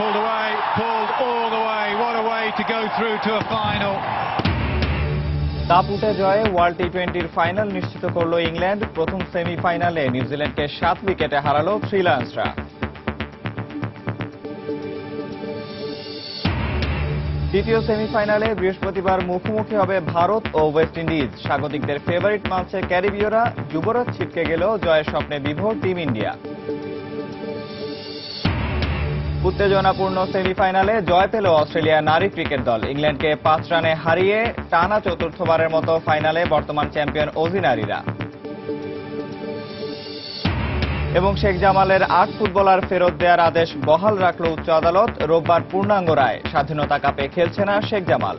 Pulled away, pulled all the way. What a way to go through to a final. দাপুটে জয়ে world টি-20-র final নিশ্চিত করল England. প্রথম সেমিফাইনালে নিউজিল্যান্ডকে 7 উইকেটে হারালো থ্রি লায়ন্সরা। দ্বিতীয় সেমিফাইনালে বৃহস্পতিবার মুখোমুখি হবে ভারত ও ওয়েস্ট ইন্ডিজ। স্বাগতিকদের ফেভারিট মানছে ক্যারিবীয়রা। যুবরাজ ছিটকে গেলেও জয়ের স্বপ্নে বিভোর টিম ইন্ডিয়া। উত্তেজনাপূর্ণ সেমিফাইনালে জয় পেল অস্ট্রেলিয়া নারী ক্রিকেট দল। ইংল্যান্ডকে 5 রানে হারিয়ে টানা চতুর্থবারের মতো ফাইনালে বর্তমান চ্যাম্পিয়ন অজি নারীরা। এবং শেখ জামালের 8 ফুটবলার ফেরত দেওয়ার আদেশ বহাল রাখল উচ্চ আদালত। রোববার পূর্ণাঙ্গ রায়। স্বাধীনতা কাপে খেলছে না শেখ জামাল।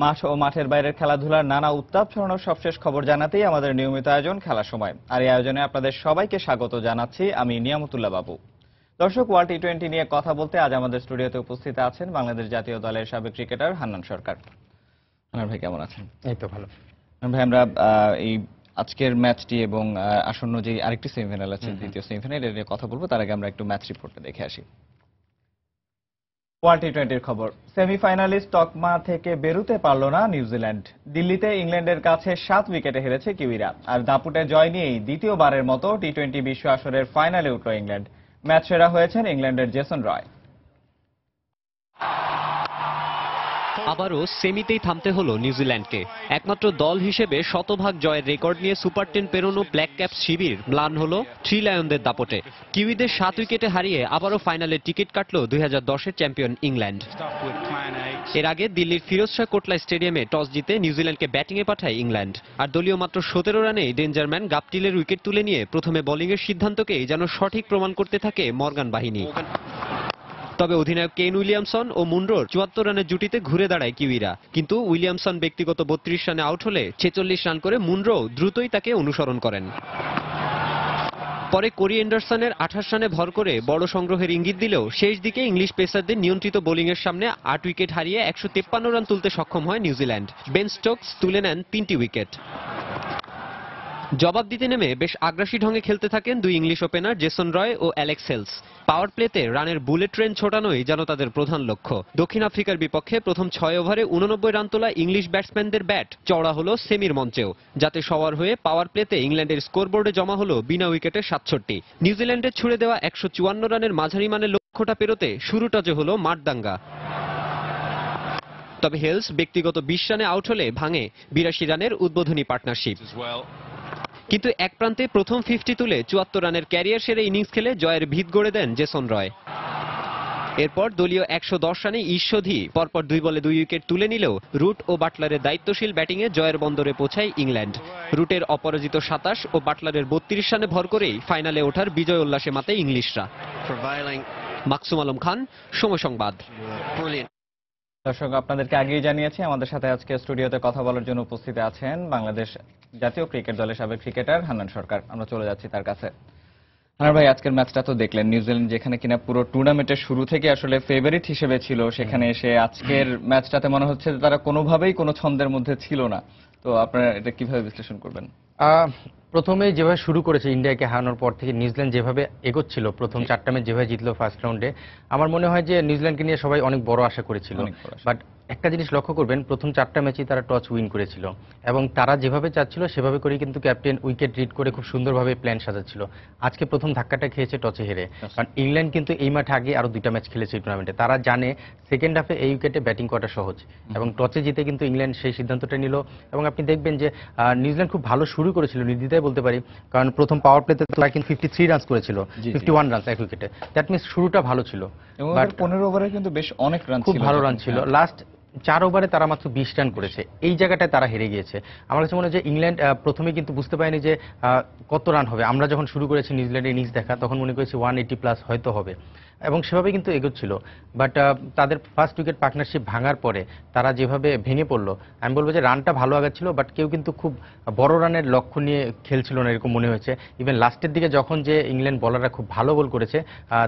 মাঠ ও মাঠের বাইরের খেলাধুলার নানা উত্তাপ ছড়ানোর সবশেষ খবর জানাতেই আমাদের নিয়মিত আয়োজন খেলার সময়। আর এই আয়োজনে আপনাদের সবাইকে স্বাগত জানাচ্ছি আমি নিয়ামতুল্লাহ বাবু। দর্শক, ওয়ার্ল্ড টি-20 নিয়ে কথা বলতে আজ আমাদের স্টুডিওতে উপস্থিত আছেন বাংলাদেশ জাতীয় দলের সাবেক ক্রিকেটার হান্নান সরকার। হান্নান ভাই, কেমন আছেন? এই তো ভালো। হান্নান ভাই, আমরা এই আজকের ম্যাচটি এবং আসন্ন যে আরেকটি সেমিফাইনাল আছে, দ্বিতীয় সেমিফাইনাল, এর নিয়ে কথা বলবো। তার আগে আমরা একটু ম্যাচ রিপোর্টটা দেখে আসি। ওয়ার্ল্ড টি-20-র খবর। সেমিফাইনালিস্ট তকমা থেকে বেরোতে পারল না নিউজিল্যান্ড। দিল্লিতে ইংল্যান্ডের কাছে 7 উইকেটে হেরেছে কিউইরা। আর দাপুটে জয় নিয়েই দ্বিতীয়বারের মতো টি-20 বিশ্ব আসরের ফাইনালে উঠল ইংল্যান্ড। ম্যাচ সেরা হয়েছেন ইংল্যান্ডের জেসন রয়। আবারও সেমিতেই থামতে হলো নিউজিল্যান্ডকে। একমাত্র দল হিসেবে শতভাগ জয়ের রেকর্ড নিয়ে সুপার 10 পেরোনো ব্ল্যাক ক্যাপ শিবির ম্লান হলো থ্রি লায়নদের দাপটে। কিউইদের 7 উইকেটে হারিয়ে আবারও ফাইনালে টিকিট কাটল 2010-এর চ্যাম্পিয়ন ইংল্যান্ড। এর আগে দিল্লির ফিরোজ শাহ কোটলা স্টেডিয়ামে টস জিতে নিউজিল্যান্ডকে ব্যাটিংয়ে পাঠায় ইংল্যান্ড। আর দলীয় মাত্র 17 রানেই ডেঞ্জারম্যান গাপটিলের উইকেট তুলে নিয়ে প্রথমে বোলিংয়ের সিদ্ধান্তকেই যেন সঠিক প্রমাণ করতে থাকে মর্গান বাহিনী। তবে অধিনায়ক কেন উইলিয়ামসন ও মুনরোর 74 রানের জুটিতে ঘুরে দাঁড়ায় কিউইরা। কিন্তু উইলিয়ামসন ব্যক্তিগত 32 রানে আউট হলে 46 রান করে মুনরো দ্রুতই তাকে অনুসরণ করেন। পরে কোরি এন্ডারসনের 28 রানে ভর করে বড় সংগ্রহের ইঙ্গিত দিলেও শেষ দিকে ইংলিশ পেসারদের নিয়ন্ত্রিত বোলিংয়ের সামনে 8 উইকেট হারিয়ে 153 রান তুলতে সক্ষম হয় নিউজিল্যান্ড। বেন স্টোকস তুলে নেন 3টি উইকেট। জবাব দিতে নেমে বেশ আগ্রাসী ঢঙে খেলতে থাকেন দুই ইংলিশ ওপেনার জেসন রয় ও অ্যালেক্স হেলস। পাওয়ার প্লেতে রানের বুলেট ট্রেন ছোটানোই যেন তাদের প্রধান লক্ষ্য। দক্ষিণ আফ্রিকার বিপক্ষে প্রথম 6 ওভারে 89 রান তোলা ইংলিশ ব্যাটসম্যানদের ব্যাট চওড়া হলো সেমির মঞ্চেও, যাতে সওয়ার হয়ে পাওয়ার প্লেতে ইংল্যান্ডের স্কোরবোর্ডে জমা হলো বিনা উইকেটে 67। নিউজিল্যান্ডের ছুড়ে দেওয়া 154 রানের মাঝারি মানের লক্ষ্যটা পেরোতে শুরুটা যে হলো মাঠদাঙ্গা। তবে হেলস ব্যক্তিগত 20 রানে আউট হলে ভাঙে 82 রানের উদ্বোধনী পার্টনারশিপ। কিন্তু এক প্রান্তে প্রথম 50 তুলে 74 রানের ক্যারিয়ার সেরে ইনিংস খেলে জয়ের ভিত গড়ে দেন জেসন রয়। এরপর দলীয় 110 রানে ঈশ্বধী পরপর 2 বলে 2 উইকেট তুলে নিলেও রুট ও বাটলারের দায়িত্বশীল ব্যাটিংয়ে জয়ের বন্দরে পৌঁছায় ইংল্যান্ড। রুটের অপরাজিত 27 ও বাটলারের 32 রানে ভর করেই ফাইনালে ওঠার বিজয় উল্লাসে মাতে ইংলিশরা। মাকসুম আলম খান, সময় সংবাদ। দর্শক, আপনাদেরকে আগেই জানিয়েছি আমাদের সাথে আজকে স্টুডিওতে কথা বলার জন্য উপস্থিত আছেন বাংলাদেশ জাতীয় ক্রিকেট দলের সাবেক ক্রিকেটার হান্নান সরকার। আমরা চলে যাচ্ছি তার কাছে। হান্নান ভাই, আজকের ম্যাচটা তো দেখলেন। নিউজিল্যান্ড যেখানে কিনা পুরো টুর্নামেন্টের শুরু থেকে আসলে ফেভারিট হিসেবে ছিল, সেখানে এসে আজকের ম্যাচটাতে মনে হচ্ছে যে তারা কোনোভাবেই কোনো ছন্দের মধ্যে ছিল না। তো আপনারা এটা কিভাবে বিশ্লেষণ করবেন? প্রথমে যেভাবে শুরু করেছে ইন্ডিয়াকে হারানোর পর থেকে নিউজিল্যান্ড যেভাবে এগোচ্ছিল, প্রথম 4টা ম্যাচ যেভাবে জিতলো ফার্স্ট রাউন্ডে, আমার মনে হয় যে নিউজিল্যান্ডকে নিয়ে সবাই অনেক বড় আশা করেছিল। বাট একটা জিনিস লক্ষ্য করবেন, প্রথম 4টা ম্যাচই তারা টস উইন করেছিল এবং তারা যেভাবে চাচ্ছিল সেভাবে করেই কিন্তু ক্যাপ্টেন উইকেট রিড করে খুব সুন্দরভাবে প্ল্যান সাজাচ্ছিল। আজকে প্রথম ধাক্কাটা খেয়েছে টসে হেরে। কারণ ইংল্যান্ড কিন্তু এই মাঠে আগে আরো 2টা ম্যাচ খেলেছে এই টুর্নামেন্টে। তারা জানে সেকেন্ড হাফে এই উইকেটে ব্যাটিং করা সহজ এবং টসে জিতে কিন্তু ইংল্যান্ড সেই সিদ্ধান্তটা নিল। এবং আপনি দেখবেন যে নিউজিল্যান্ড খুব ভালো শুরু করেছিল, নির্দ্বিধায় বলতে পারি। কারণ প্রথম পাওয়ার প্লেতে তারা কিন্তু 53 রান করেছিল, 51 রান এক উইকেটে। দ্যাট মিনস শুরুটা ভালো ছিল। বাট 15 ওভারে কিন্তু বেশ অনেক রান ছিল, খুব ভালো রান ছিল। লাস্ট 4 ওভারে তারা মাত্র 20 রান করেছে। এই জায়গাটায় তারা হেরে গিয়েছে। আমার কাছে মনে হয় যে ইংল্যান্ড প্রথমে কিন্তু বুঝতে পারেনি যে কত রান হবে। আমরা যখন শুরু করেছি নিউজিল্যান্ডের ইনিংস দেখা, তখন মনে করেছি 180 প্লাস হয়তো হবে। এবং সেভাবে কিন্তু এগোচ্ছিল। বাট তাদের ফার্স্ট উইকেট পার্টনারশিপ ভাঙার পরে তারা যেভাবে ভেঙে পড়লো, আমি বলবো যে রানটা ভালো আগাচ্ছিল, বাট কেউ কিন্তু খুব বড় রানের লক্ষ্য নিয়ে খেলছিল না এরকম মনে হয়েছে। ইভেন লাস্টের দিকে যখন যে ইংল্যান্ড বলাররা খুব ভালো বল করেছে,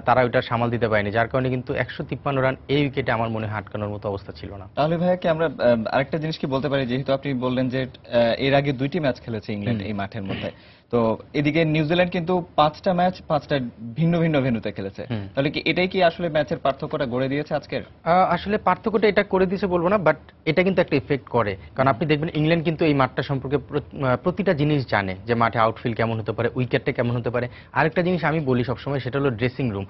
তারা ওইটা সামাল দিতে পারেনি, যার কারণে কিন্তু 153 রান এই উইকেটে আমার মনে হয় আটকানোর মতো অবস্থা ছিল না। তাহলে ভাইয়া কি আমরা আরেকটা জিনিস কি বলতে পারি, যেহেতু আপনি বললেন যে এর আগে 2টি ম্যাচ খেলেছে ইংল্যান্ড এই মাঠের মধ্যে, তো এদিকে নিউজিল্যান্ড কিন্তু 5টা ম্যাচ 5টা ভিন্ন ভিন্ন ভেন্যুতে খেলেছে, তাহলে কি এটাই কি আসলে ম্যাচের পার্থক্যটা গড়ে দিয়েছে আজকের? আসলে পার্থক্যটা এটা করে দিয়েছে বলবো না, বাট এটা কিন্তু একটা ইফেক্ট করে। কারণ আপনি দেখবেন ইংল্যান্ড কিন্তু এই মাঠটা সম্পর্কে প্রতিটা জিনিস জানে, যে মাঠে আউটফিল্ড কেমন হতে পারে, উইকেটটা কেমন হতে পারে। আরেকটা জিনিস আমি বলি সবসময়, সেটা হলো ড্রেসিং রুম।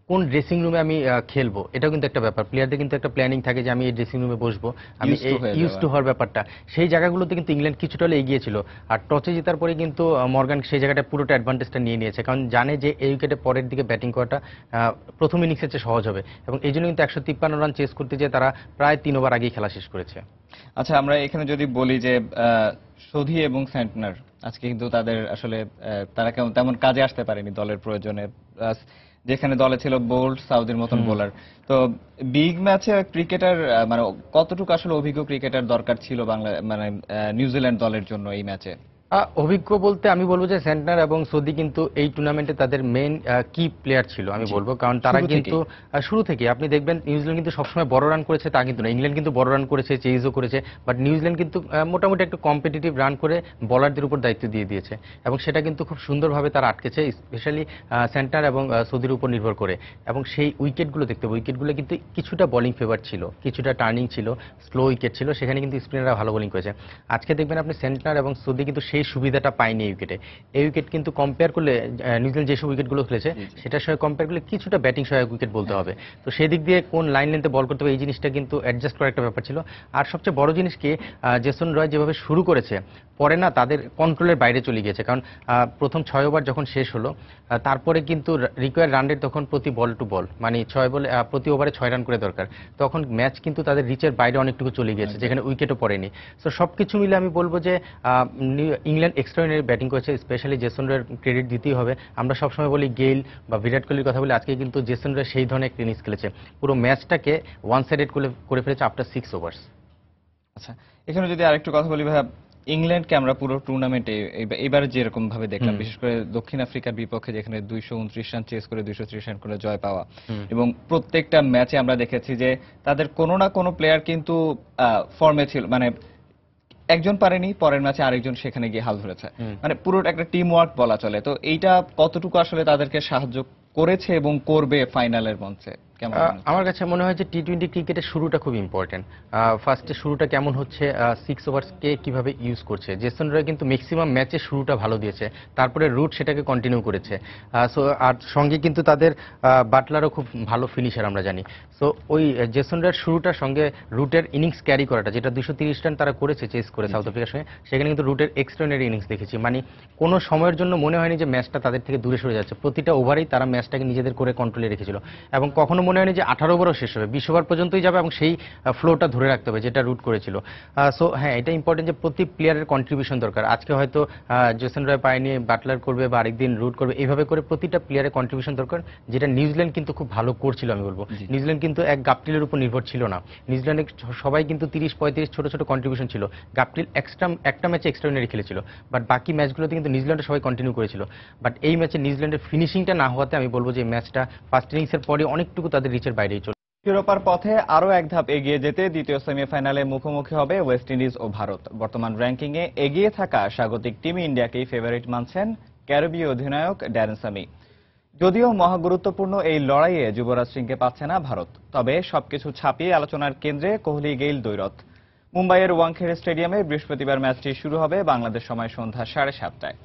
কোন ড্রেসিং রুমে আমি খেলবো, এটাও কিন্তু একটা ব্যাপার। প্লেয়ারদের কিন্তু একটা প্ল্যানিং থাকে যে আমি এই ড্রেসিং রুমে বসবো, আমি ইউজ টু হওয়ার ব্যাপারটা। সেই জায়গাগুলোতে কিন্তু ইংল্যান্ড কিছুটা হলে এগিয়ে ছিল, আর টসে জেতার পরে কিন্তু মর্গান সেই জায়গাটা পুরোটা অ্যাডভান্টেজটা নিয়ে নিয়েছে, কারণ জানে যে এই উইকেটে পরের দিকে ব্যাটিং করাটা প্রথম ইনিংসের চেয়ে সহজ হবে, এবং এই জন্য কিন্তু 153 রান চেস করতে যেয়ে তারা প্রায় 3 ওভার আগেই খেলা শেষ করেছে। আচ্ছা, আমরা এখানে যদি বলি যে সৌধি এবং সেন্টনার আজকে কিন্তু তাদের আসলে তারা তেমন কাজে আসতে পারেনি দলের প্রয়োজনে, যেখানে দলে ছিল বোল্ট, সাউদির মতন বোলার। তো বিগ ম্যাচে ক্রিকেটার মানে কতটুকু আসলে অভিজ্ঞ ক্রিকেটার দরকার ছিল মানে নিউজিল্যান্ড দলের জন্য এই ম্যাচে? অভিজ্ঞ বলতে আমি বলবো যে সেন্টনার এবং সৌদি কিন্তু এই টুর্নামেন্টে তাদের মেইন কি প্লেয়ার ছিল আমি বলবো, কারণ তারা কিন্তু শুরু থেকে আপনি দেখবেন নিউজিল্যান্ড কিন্তু সবসময় বড় রান করেছে তা কিন্তু না, ইংল্যান্ড কিন্তু বড় রান করেছে, চেজও করেছে, বাট নিউজিল্যান্ড কিন্তু মোটামুটি একটু কম্পিটিটিভ রান করে বলারদের উপর দায়িত্ব দিয়ে দিয়েছে, এবং সেটা কিন্তু খুব সুন্দরভাবে তারা আটকেছে, স্পেশালি সেন্টনার এবং সৌদির উপর নির্ভর করে। এবং সেই উইকেটগুলো দেখতে হবে, উইকেটগুলো কিন্তু কিছুটা বোলিং ফেভার ছিল, কিছুটা টার্নিং ছিল, স্লো উইকেট ছিল, সেখানে কিন্তু স্পিনাররা ভালো বোলিং করেছে। আজকে দেখবেন আপনি সেন্টনার এবং সৌদি কিন্তু সেই সুবিধাটা পায়নি এই উইকেটে। এই উইকেট কিন্তু কম্পেয়ার করলে নিউজিল্যান্ড যেসব উইকেটগুলো খেলেছে সেটার সঙ্গে কম্পেয়ার করলে কিছুটা ব্যাটিং সহায়ক উইকেট বলতে হবে। তো সেই দিক দিয়ে কোন লাইন লেন্থে বল করতে হবে এই জিনিসটা কিন্তু অ্যাডজাস্ট করার একটা ব্যাপার ছিল। আর সবচেয়ে বড় জিনিস কি, জেসন রয় যেভাবে শুরু করেছে পরে না তাদের কন্ট্রোলের বাইরে চলে গিয়েছে, কারণ প্রথম 6 ওভার যখন শেষ হলো তারপরে কিন্তু রিকোয়ার্ড রান রেট তখন প্রতি বল টু বল মানে 6 বলে প্রতি ওভারে 6 রান করে দরকার, তখন ম্যাচ কিন্তু তাদের রিচের বাইরে অনেকটুকু চলে গিয়েছে, যেখানে উইকেটও পড়েনি। তো সবকিছু মিলে আমি বলবো যে ইংল্যান্ড এক্সট্রাঅর্ডিনারি ব্যাটিং করেছে, স্পেশালি জেসন রয়ের ক্রেডিট দিতেই হবে। আমরা সবসময় বলি গেইল বা বিরাট কোহলির কথা বলি, আজকে কিন্তু জেসন রয় সেই ধরনের একটা ইনিংস খেলেছে, পুরো ম্যাচটাকে ওয়ান সাইডেড করে ফেলেছে আফটার 6 ওভার্স। আচ্ছা, এখানে যদি আরেকটু কথা বলি ভাই, ইংল্যান্ডকে আমরা পুরো টুর্নামেন্টে এবারে যেরকম ভাবে দেখলাম, বিশেষ করে দক্ষিণ আফ্রিকার বিপক্ষে যেখানে 229 রান চেস করে 230 রান করে জয় পাওয়া, এবং প্রত্যেকটা ম্যাচে আমরা দেখেছি যে তাদের কোনো না কোনো প্লেয়ার কিন্তু ফর্মে ছিল, মানে একজন পারেনি, পরের ম্যাচে আরেকজন সেখানে গিয়ে হাল ধরেছে, মানে পুরো একটা টিম ওয়ার্ক বলা চলে। তো এইটা কতটুকু আসলে তাদেরকে সাহায্য করেছে এবং করবে ফাইনালের মঞ্চে? আমার কাছে মনে হয় যে টি-20 ক্রিকেটের শুরুটা খুব ইম্পর্টেন্ট। ফার্স্টে শুরুটা কেমন হচ্ছে, 6 ওভার্সকে কিভাবে ইউজ করছে। জেসন রয় কিন্তু ম্যাক্সিমাম ম্যাচে শুরুটা ভালো দিয়েছে, তারপরে রুট সেটাকে কন্টিনিউ করেছে। সো আর সঙ্গে কিন্তু তাদের বাটলারও খুব ভালো ফিনিশার আমরা জানি। সো ওই জেসন রয়ের শুরুটার সঙ্গে রুটের ইনিংস ক্যারি করাটা, যেটা 230 রান তারা করেছে চেস করে সাউথ আফ্রিকার সঙ্গে, সেখানে কিন্তু রুটের এক্সট্রাঅর্ডিনারি ইনিংস দেখেছি। মানে কোনো সময়ের জন্য মনে হয়নি যে ম্যাচটা তাদের থেকে দূরে সরে যাচ্ছে, প্রতিটা ওভারেই তারা ম্যাচটাকে নিজেদের করে কন্ট্রোলে রেখেছিল, এবং কখনো মনে হয়নি যে 18 ওভারও শেষ হবে, 20 ওভার পর্যন্তই যাবে, এবং সেই ফ্লোটা ধরে রাখতে হবে যেটা রুট করেছিল। সো হ্যাঁ, এটা ইম্পর্টেন্ট যে প্রতি প্লেয়ারের কন্ট্রিবিউশন দরকার। আজকে হয়তো জেসন রয় পায়নি, বাটলার করবে বা আরেকদিন রুট করবে, এইভাবে করে প্রতিটা প্লেয়ারের কন্ট্রিবিউশন দরকার, যেটা নিউজিল্যান্ড কিন্তু খুব ভালো করছিল আমি বলবো। নিউজিল্যান্ড কিন্তু এক গাপটিলের উপর নির্ভর ছিল না, নিউজিল্যান্ডের সবাই কিন্তু 30-35 ছোট ছোট কন্ট্রিবিউশন ছিল। গাপটিল একটা ম্যাচে এক্সট্রাঅর্ডিনারি খেলেছিল, বাট বাকি ম্যাচগুলোতে কিন্তু নিউজিল্যান্ডের সবাই কন্টিনিউ করেছিল। বাট এই ম্যাচে নিউজিল্যান্ডের ফিনিশিংটা না হওয়াতে আমি বলবো যে ম্যাচটা ফার্স্ট ইনিংসের পরে অনেকটুকু তাদের রিচের বাইরেই চলে। শিরোপার পথে আরো এক ধাপ এগিয়ে যেতে দ্বিতীয় সেমিফাইনালে মুখোমুখি হবে ওয়েস্ট ইন্ডিজ ও ভারত। বর্তমান র্যাঙ্কিংয়ে এগিয়ে থাকা স্বাগতিক টিম ইন্ডিয়াকেই ফেভারিট মানছেন ক্যারিবীয় অধিনায়ক ড্যারেন সামি। যদিও মহাগুরুত্বপূর্ণ এই লড়াইয়ে যুবরাজ সিংকে পাচ্ছে না ভারত, তবে সবকিছু ছাপিয়ে আলোচনার কেন্দ্রে কোহলি গেইল দ্বৈরথ। মুম্বাইয়ের ওয়াংখেড়ে স্টেডিয়ামে বৃহস্পতিবার ম্যাচটি শুরু হবে বাংলাদেশ সময় সন্ধ্যা 7:30টায়।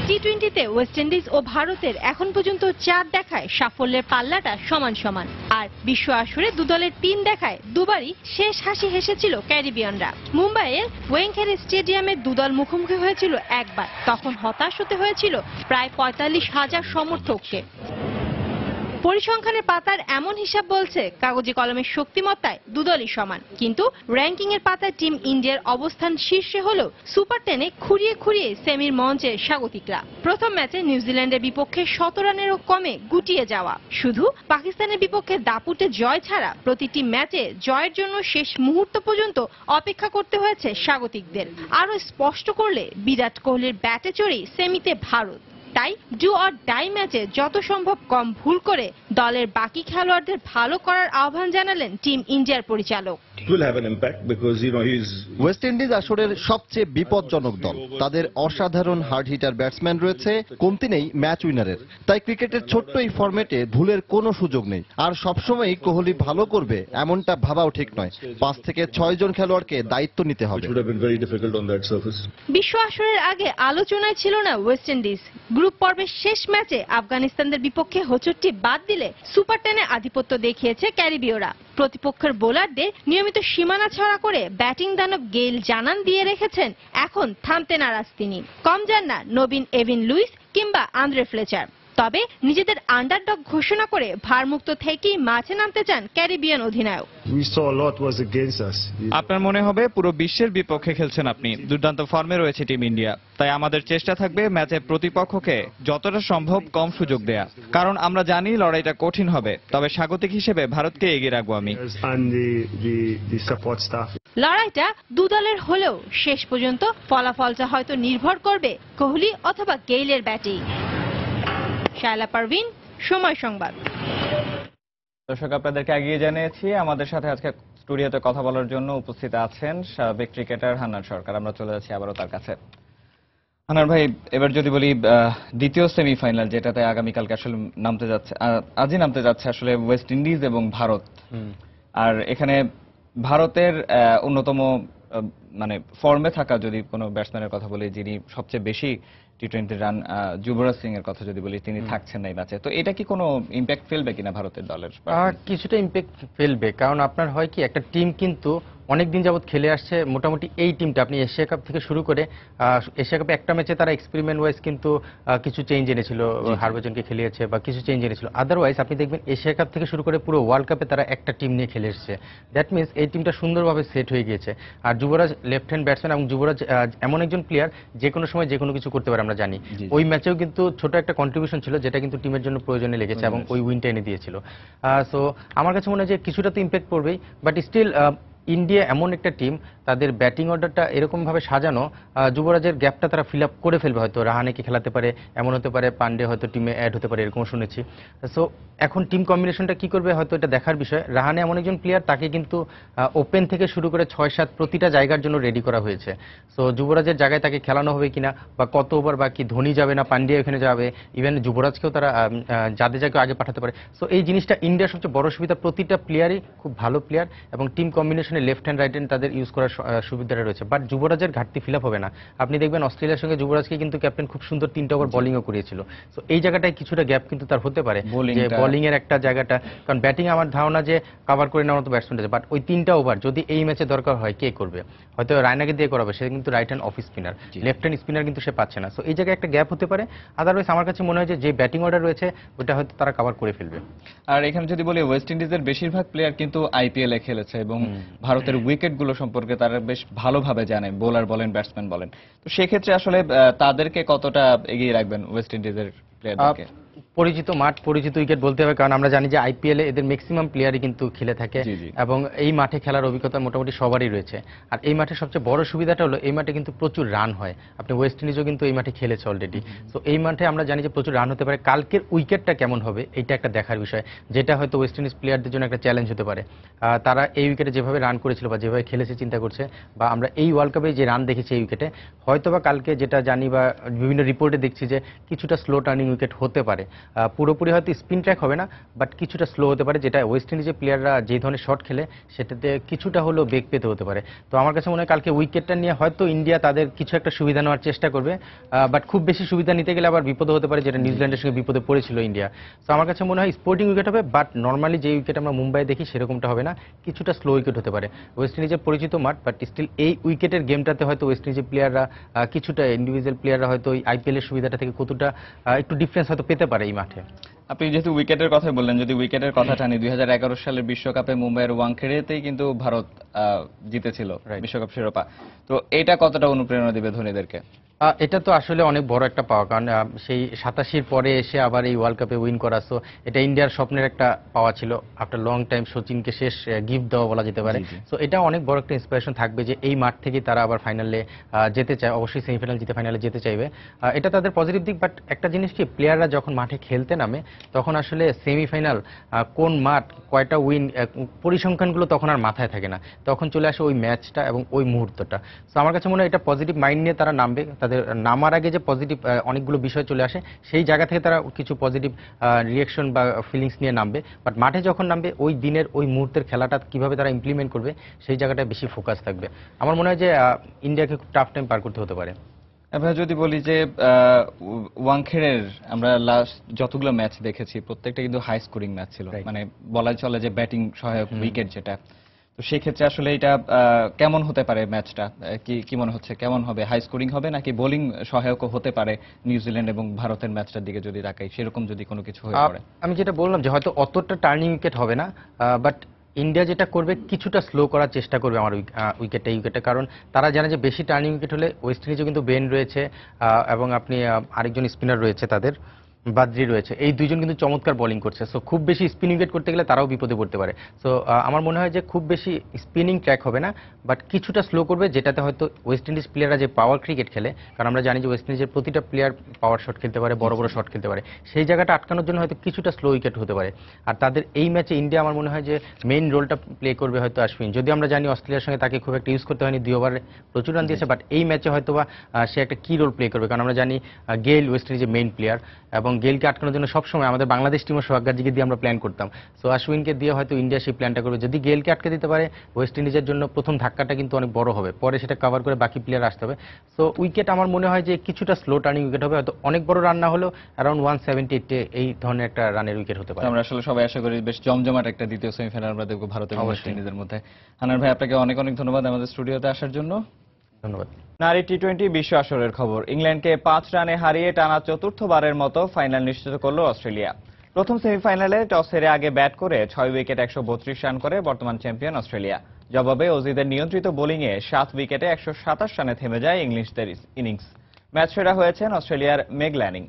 টি-20তে ওয়েস্ট ইন্ডিজ ও ভারতের এখন পর্যন্ত 4 দেখায় সাফল্যের পাল্লাটা সমান সমান, আর বিশ্ব আসরে দুদলের 3 দেখায় দুবারই শেষ হাসি হেসেছিল ক্যারিবিয়ানরা। মুম্বাইয়ের ওয়াংখেড়ে স্টেডিয়ামে দুদল মুখোমুখি হয়েছিল একবার, তখন হতাশ হতে হয়েছিল প্রায় 45,000 সমর্থককে। পরিসংখ্যানের পাতার এমন হিসাব বলছে কাগজে কলমের শক্তিমত্তায় দুদলই সমান, কিন্তু র্যাঙ্কিং এর পাতায় টিম ইন্ডিয়ার অবস্থান শীর্ষে হলেও সুপার 10-এ খুঁড়িয়ে খুঁড়িয়ে সেমির মঞ্চে স্বাগতিকরা। প্রথম ম্যাচে নিউজিল্যান্ডের বিপক্ষে 17 রানেরও কমে গুটিয়ে যাওয়া, শুধু পাকিস্তানের বিপক্ষে দাপুটে জয় ছাড়া প্রতিটি ম্যাচে জয়ের জন্য শেষ মুহূর্ত পর্যন্ত অপেক্ষা করতে হয়েছে স্বাগতিকদের। আরো স্পষ্ট করলে বিরাট কোহলির ব্যাটে চড়েই সেমিতে ভারত। তাই ডু অর ডাই ম্যাচে যত সম্ভব কম ভুল করে দলের বাকি খেলোয়াড়দের ভালো করার আহ্বান জানালেন টিম ইন্ডিয়ার পরিচালক। ওয়েস্ট ইন্ডিজ আসরের সবচেয়ে বিপজ্জনক দল। তাদের অসাধারণ হার্ড হিটার ব্যাটসম্যান রয়েছে, কমতি নেই ম্যাচ উইনারের। তাই ক্রিকেটের ছোট্ট এই ফরম্যাটে ভুলের কোনো সুযোগ নেই। আর সবসময়ই কোহলি ভালো করবে এমনটা ভাবাও ঠিক নয়। 5 থেকে 6 জন খেলোয়াড়কে দায়িত্ব নিতে হবে। বিশ্ব আসরের আগে আলোচনায় ছিল না ওয়েস্ট ইন্ডিজ। গ্রুপ পর্বের শেষ ম্যাচে আফগানিস্তানদের বিপক্ষে হোঁচটটি বাদ দিলে সুপার 10-এ আধিপত্য দেখিয়েছে ক্যারিবীয়রা। প্রতিপক্ষের বোলারদের নিয়মিত সীমানা ছড়া করে ব্যাটিং দানব গেইল জানান দিয়ে রেখেছেন এখন থামতে নারাজ তিনি। কম যান না নবীন এভিন লুইস কিংবা আন্দ্রে ফ্লেচার। তবে নিজেদের আন্ডারডগ ঘোষণা করে ভারমুক্ত থেকেই মাঠে নামতে চান ক্যারিবিয়ান অধিনায়ক। আপনার মনে হবে পুরো বিশ্বের বিপক্ষে খেলছেন আপনি। দুর্দান্ত ফর্মে রয়েছে টিম ইন্ডিয়া। তাই আমাদের চেষ্টা থাকবে ম্যাচে প্রতিপক্ষকে যতটা সম্ভব কম সুযোগ দেয়া, কারণ আমরা জানি লড়াইটা কঠিন হবে। তবে স্বাগতিক হিসেবে ভারতকে এগিয়ে রাখবো আমি। লড়াইটা দুদলের হলেও শেষ পর্যন্ত ফলাফলটা হয়তো নির্ভর করবে কোহলি অথবা গেইলের ব্যাটেই। শায়লা পারভিন, সময় সংবাদ। দর্শক, আপনাদেরকে এগিয়ে জানিয়েছি আমাদের সাথে আজকে স্টুডিওতে কথা বলার জন্য উপস্থিত আছেন সাবেক ক্রিকেটার হান্নান সরকার। আমরা চলে যাচ্ছি আবারও তার কাছে। হান্নান ভাই, এবার যদি বলি দ্বিতীয় সেমিফাইনাল যেটাতে আগামীকালকে আসলে নামতে যাচ্ছে, আজই নামতে যাচ্ছে আসলে ওয়েস্ট ইন্ডিজ এবং ভারত। আর এখানে ভারতের অন্যতম মানে ফর্মে থাকা যদি কোনো ব্যাটসম্যানের কথা বলি, যিনি সবচেয়ে বেশি টি-20 রান, যুবরাজ সিং এর কথা যদি বলি, তিনি থাকছেন না এই ম্যাচে। তো এটা কি কোনো ইম্প্যাক্ট ফেলবে কিনা ভারতের দলের? কিছুটা ইম্প্যাক্ট ফেলবে, কারণ আপনার হয় কি, একটা টিম কিন্তু অনেকদিন যাবত খেলে আসছে। মোটামুটি এই টিমটা আপনি এশিয়া কাপ থেকে শুরু করে এশিয়া কাপে একটা ম্যাচে তারা এক্সপেরিমেন্ট ওয়াইজ কিন্তু কিছু চেঞ্জ এনেছিল, হারভজনকে খেলিয়েছে বা কিছু চেঞ্জ এনেছিল। আদারওয়াইজ আপনি দেখবেন এশিয়া কাপ থেকে শুরু করে পুরো ওয়ার্ল্ড কাপে তারা একটা টিম নিয়ে খেলে এসেছে। দ্যাট মিনস এই টিমটা সুন্দরভাবে সেট হয়ে গিয়েছে। আর যুবরাজ লেফট হ্যান্ড ব্যাটসম্যান, এবং যুবরাজ এমন একজন প্লেয়ার যে কোনো সময় যে কোনো কিছু করতে পারে, আমরা জানি। ওই ম্যাচেও কিন্তু ছোট একটা কন্ট্রিবিউশন ছিল যেটা কিন্তু টিমের জন্য প্রয়োজনে লেগেছে এবং ওই উইনটা এনে দিয়েছিল। সো আমার কাছে মনে হয় যে কিছুটা তো ইম্প্যাক্ট পড়বেই, বাট স্টিল ইন্ডিয়া এমন একটা টিম, তাদের ব্যাটিং অর্ডারটা এরকমভাবে সাজানো, যুবরাজের গ্যাপটা তারা ফিল আপ করে ফেলবে। হয়তো রাহানেকে খেলাতে পারে, এমন হতে পারে পান্ডে হয়তো টিমে অ্যাড হতে পারে, এরকম শুনেছি। সো এখন টিম কম্বিনেশনটা কি করবে হয়তো এটা দেখার বিষয়। রাহানে এমন একজন প্লেয়ার, তাকে কিন্তু ওপেন থেকে শুরু করে 6-7 প্রতিটা জায়গার জন্য রেডি করা হয়েছে। সো যুবরাজের জায়গায় তাকে খেলানো হবে কিনা, বা কত ওভার বাকি, ধোনি যাবে না পান্ডে এখানে যাবে, ইভেন যুবরাজকেও তারা জাদেজাকে আগে পাঠাতে পারে। সো এই জিনিসটা ইন্ডিয়ার সবচেয়ে বড় সুবিধা, প্রতিটা প্লেয়ারই খুব ভালো প্লেয়ার এবং টিম কম্বিনেশনে লেফট হ্যান্ড রাইট হ্যান্ড তাদের ইউজ করার সুবিধাটা রয়েছে। বাট যুবরাজের ঘাটতি ফিল আপ হবে না। আপনি দেখবেন অস্ট্রেলিয়ার সঙ্গে যুবরাজকে কিন্তু ক্যাপ্টেন খুব সুন্দর 3টা ওভার বোলিংও করিয়েছিল। সো এই জায়গাটায় কিছুটা গ্যাপ কিন্তু তার হতে পারে, যে বোলিং এর একটা জায়গাটা, কারণ ব্যাটিং আমার ধারণা যে কভার করে নেওয়ার মতো ব্যাটসম্যান আছে। বাট ওই 3টা ওভার যদি এই ম্যাচে দরকার হয়, কে করবে? হয়তো রায়নাকে দিয়ে করাবে, সে কিন্তু right hand off spinner, left hand spinner কিন্তু সে পাচ্ছে না। সো এই জায়গায় একটা গ্যাপ হতে পারে। আদারওয়াইজ আমার কাছে মনে হয় যে ব্যাটিং অর্ডার রয়েছে ওটা হয়তো তারা কভার করে ফেলবে। আর এখানে যদি বলি, ওয়েস্ট ইন্ডিজের বেশিরভাগ প্লেয়ার কিন্তু আইপিএল এ খেলেছে এবং ভারতের উইকেটগুলো সম্পর্কে তারা বেশ ভালোভাবে জানে, বোলার বলেন ব্যাটসম্যান বলেন। তো সেক্ষেত্রে আসলে তাদেরকে কতটা এগিয়ে রাখবেন ওয়েস্ট ইন্ডিজের প্লেয়ারদেরকে? পরিচিত মাঠ, পরিচিত উইকেট বলতে হবে, কারণ আমরা জানি যে আইপিএলে এদের ম্যাক্সিমাম প্লেয়ারই কিন্তু খেলে থাকে এবং এই মাঠে খেলার অভিজ্ঞতা মোটামুটি সবারই রয়েছে। আর এই মাঠে সবচেয়ে বড় সুবিধাটা হলো এই মাঠে কিন্তু প্রচুর রান হয়। আপনি ওয়েস্ট ইন্ডিজও কিন্তু এই মাঠে খেলেছে অলরেডি। সো এই মাঠে আমরা জানি যে প্রচুর রান হতে পারে। কালকের উইকেটটা কেমন হবে এটা একটা দেখার বিষয়, যেটা হয়তো ওয়েস্ট ইন্ডিজ প্লেয়ারদের জন্য একটা চ্যালেঞ্জ হতে পারে। তারা এই উইকেটে যেভাবে রান করেছিল বা যেভাবে খেলেছে চিন্তা করছে, বা আমরা এই ওয়ার্ল্ড কাপে যে রান দেখেছি এই উইকেটে, হয়তোবা কালকে যেটা জানি বা বিভিন্ন রিপোর্টে দেখছি যে কিছুটা স্লো টার্নিং উইকেট হতে পারে। পুরোপুরি হয়তো স্পিন ট্র্যাক হবে না, বাট কিছুটা স্লো হতে পারে, যেটা ওয়েস্ট ইন্ডিজের প্লেয়াররা যে ধরনের শট খেলে সেটাতে কিছুটা হলেও বেগ পেতে হতে পারে। তো আমার কাছে মনে হয় কালকে উইকেটটা নিয়ে হয়তো ইন্ডিয়া তাদের কিছু একটা সুবিধা নেওয়ার চেষ্টা করবে, বাট খুব বেশি সুবিধা নিতে গেলে আবার বিপদ হতে পারে, যেটা নিউজিল্যান্ডের সঙ্গে বিপদে পড়েছিল ইন্ডিয়া। তো আমার কাছে মনে হয় স্পোর্টিং উইকেট হবে, বাট নর্মালি যে উইকেট আমরা মুম্বাই দেখি সেরকমটা হবে না, কিছুটা স্লো উইকেট হতে পারে। ওয়েস্ট ইন্ডিজের পরিচিত মাঠ, বাট স্টিল এই উইকেটের গেমটাতে হয়তো ওয়েস্ট ইন্ডিজের প্লেয়াররা কিছুটা, ইন্ডিভিজুয়াল প্লেয়াররা হয়তো ওই আইপিএল এর সুবিধাটা থেকে কতটা একটু ডিফারেন্স হয়তো পেতে পারে এই মাঠে। আপনি যেহেতু উইকেটের কথা বললেন, যদি উইকেটের কথা টানি 2011 সালের বিশ্বকাপে মুম্বাইয়ের ওয়াংখেড়েতেই কিন্তু ভারত জিতেছিল বিশ্বকাপ শিরোপা। তো এটা কতটা অনুপ্রেরণা দিবে ধোনিদেরকে? এটা তো আসলে অনেক বড় একটা পাওয়া, কারণ সেই 87 পরে এসে আবার এই ওয়ার্ল্ড কাপে উইন করা, সো এটা ইন্ডিয়ার স্বপ্নের একটা পাওয়া ছিল। আফটার লং টাইম সচিনকে শেষ গিফট দেওয়া বলা যেতে পারে। সো এটা অনেক বড় একটা ইন্সপিরেশন থাকবে যে এই মাঠ থেকে তারা আবার ফাইনালে যেতে চায়, অবশ্যই সেমিফাইনাল জিতে ফাইনালে যেতে চাইবে। এটা তাদের পজিটিভ দিক। বাট একটা জিনিস কি, প্লেয়াররা যখন মাঠে খেলতে নামে তখন আসলে সেমিফাইনাল কোন মাঠ কয়টা উইন পরিসংখ্যানগুলো তখন আর মাথায় থাকে না, তখন চলে আসে ওই ম্যাচটা এবং ওই মুহূর্তটা। সো আমার কাছে মনে হয় এটা পজিটিভ মাইন্ড নিয়ে তারা নামবে। তাদের নামার আগে যে পজিটিভ অনেকগুলো বিষয় চলে আসে, সেই জায়গা থেকে তারা কিছু পজিটিভ রিয়াকশন বা ফিলিংস নিয়ে নামবে। বাট মাঠে যখন নামবে ওই দিনের ওই মুহূর্তের খেলাটা কিভাবে তারা ইমপ্লিমেন্ট করবে সেই জায়গাটায় বেশি ফোকাস থাকবে। আমার মনে হয় যে ইন্ডিয়াকে খুব টাফ টাইম পার করতে হতে পারে। এবার যদি বলি যে ওয়াংখেড়ের আমরা লাস্ট যতগুলো ম্যাচ দেখেছি প্রত্যেকটা কিন্তু হাই স্কোরিং ম্যাচ ছিল, মানে বলা চলে যে ব্যাটিং সহায়ক উইকেট যেটা। তো সেই ক্ষেত্রে আসলে এটা কেমন হতে পারে ম্যাচটা, কি মনে হচ্ছে কেমন হবে? হাই স্কোরিং হবে নাকি বোলিং সহায়কও হতে পারে নিউজিল্যান্ড এবং ভারতের ম্যাচটার দিকে যদি তাকাই, সেরকম যদি কোনো কিছু হয়ে পড়ে? আমি যেটা বললাম যে হয়তো অতটা টার্নিং উইকেট হবে না, বাট ইন্ডিয়া যেটা করবে কিছুটা স্লো করার চেষ্টা করবে আমার উইকেটটা, কারণ তারা জানে যে বেশি টার্নিং উইকেট হলে ওয়েস্ট ইন্ডিজও কিন্তু বেন রয়েছে এবং আপনি আরেকজন স্পিনার রয়েছে তাদের, বাদ্রি রয়েছে, এই দুইজন কিন্তু চমৎকার বোলিং করছে। সো খুব বেশি স্পিন উইকেট করতে গেলে তারাও বিপদে পড়তে পারে। সো আমার মনে হয় যে খুব বেশি স্পিনিং ট্র্যাক হবে না, বাট কিছুটা স্লো করবে, যেটাতে হয়তো ওয়েস্ট ইন্ডিজ প্লেয়াররা যে পাওয়ার ক্রিকেট খেলে, কারণ আমরা জানি যে ওয়েস্ট ইন্ডিজের প্রতিটা প্লেয়ার পাওয়ার শট খেলতে পারে, বড় বড় শট খেলতে পারে, সেই জায়গাটা আটকানোর জন্য হয়তো কিছুটা স্লো উইকেট হতে পারে। আর তাদের এই ম্যাচে ইন্ডিয়া আমার মনে হয় যে মেইন রোলটা প্লে করবে হয়তো অশ্বিন। যদি আমরা জানি অস্ট্রেলিয়ার সঙ্গে তাকে খুব একটা ইউজ করতে হয়নি, 2 ওভারে প্রচুর রান দিয়েছে, বাট এই ম্যাচে হয়তো বা সে একটা কি রোল প্লে করবে, কারণ আমরা জানি গেইল ওয়েস্ট ইন্ডিজের মেইন প্লেয়ার, এবং গেইলকে আটকানোর জন্য সবসময় আমাদের বাংলাদেশ টিমের সোহাগগাজীকে দিয়ে আমরা প্ল্যান করতাম। সো অশ্বিনকে দিয়ে হয়তো ইন্ডিয়া সেই প্ল্যানটা করবে। যদি গেইলকে আটকে দিতে পারে ওয়েস্ট ইন্ডিজের জন্য প্রথম ধাক্কাটা কিন্তু অনেক বড় হবে, পরে সেটা কভার করে বাকি প্লেয়ার আসতে হবে। সো উইকেট আমার মনে হয় যে কিছুটা স্লো টার্নিং উইকেট হবে, হয়তো অনেক বড় রান না হলেও অ্যারাউন্ড 178 এই ধরনের একটা রানের উইকেট হতে পারে। আমরা আসলে সবাই আশা করি বেশ জমজমাট একটা দ্বিতীয় সেমিফাইনাল আমরা দেখব ভারত এবং ওয়েস্ট ইন্ডিজের মধ্যে। হানান ভাই, আপনাকে অনেক অনেক ধন্যবাদ আমাদের স্টুডিওতে আসার জন্য। ধন্যবাদ। নারী টি-20 বিশ্ব আসরের খবর। ইংল্যান্ডকে 5 রানে হারিয়ে টানা চতুর্থবারের মতো ফাইনাল নিশ্চিত করল অস্ট্রেলিয়া। প্রথম সেমিফাইনালে টস হেরে আগে ব্যাট করে 6 উইকেট 132 রান করে বর্তমান চ্যাম্পিয়ন অস্ট্রেলিয়া। জবাবে অজিদের নিয়ন্ত্রিত বোলিংয়ে 7 উইকেটে 127 রানে থেমে যায় ইংলিশদের ইনিংস। ম্যাচ সেরা হয়েছেন অস্ট্রেলিয়ার মেগ ল্যানিং।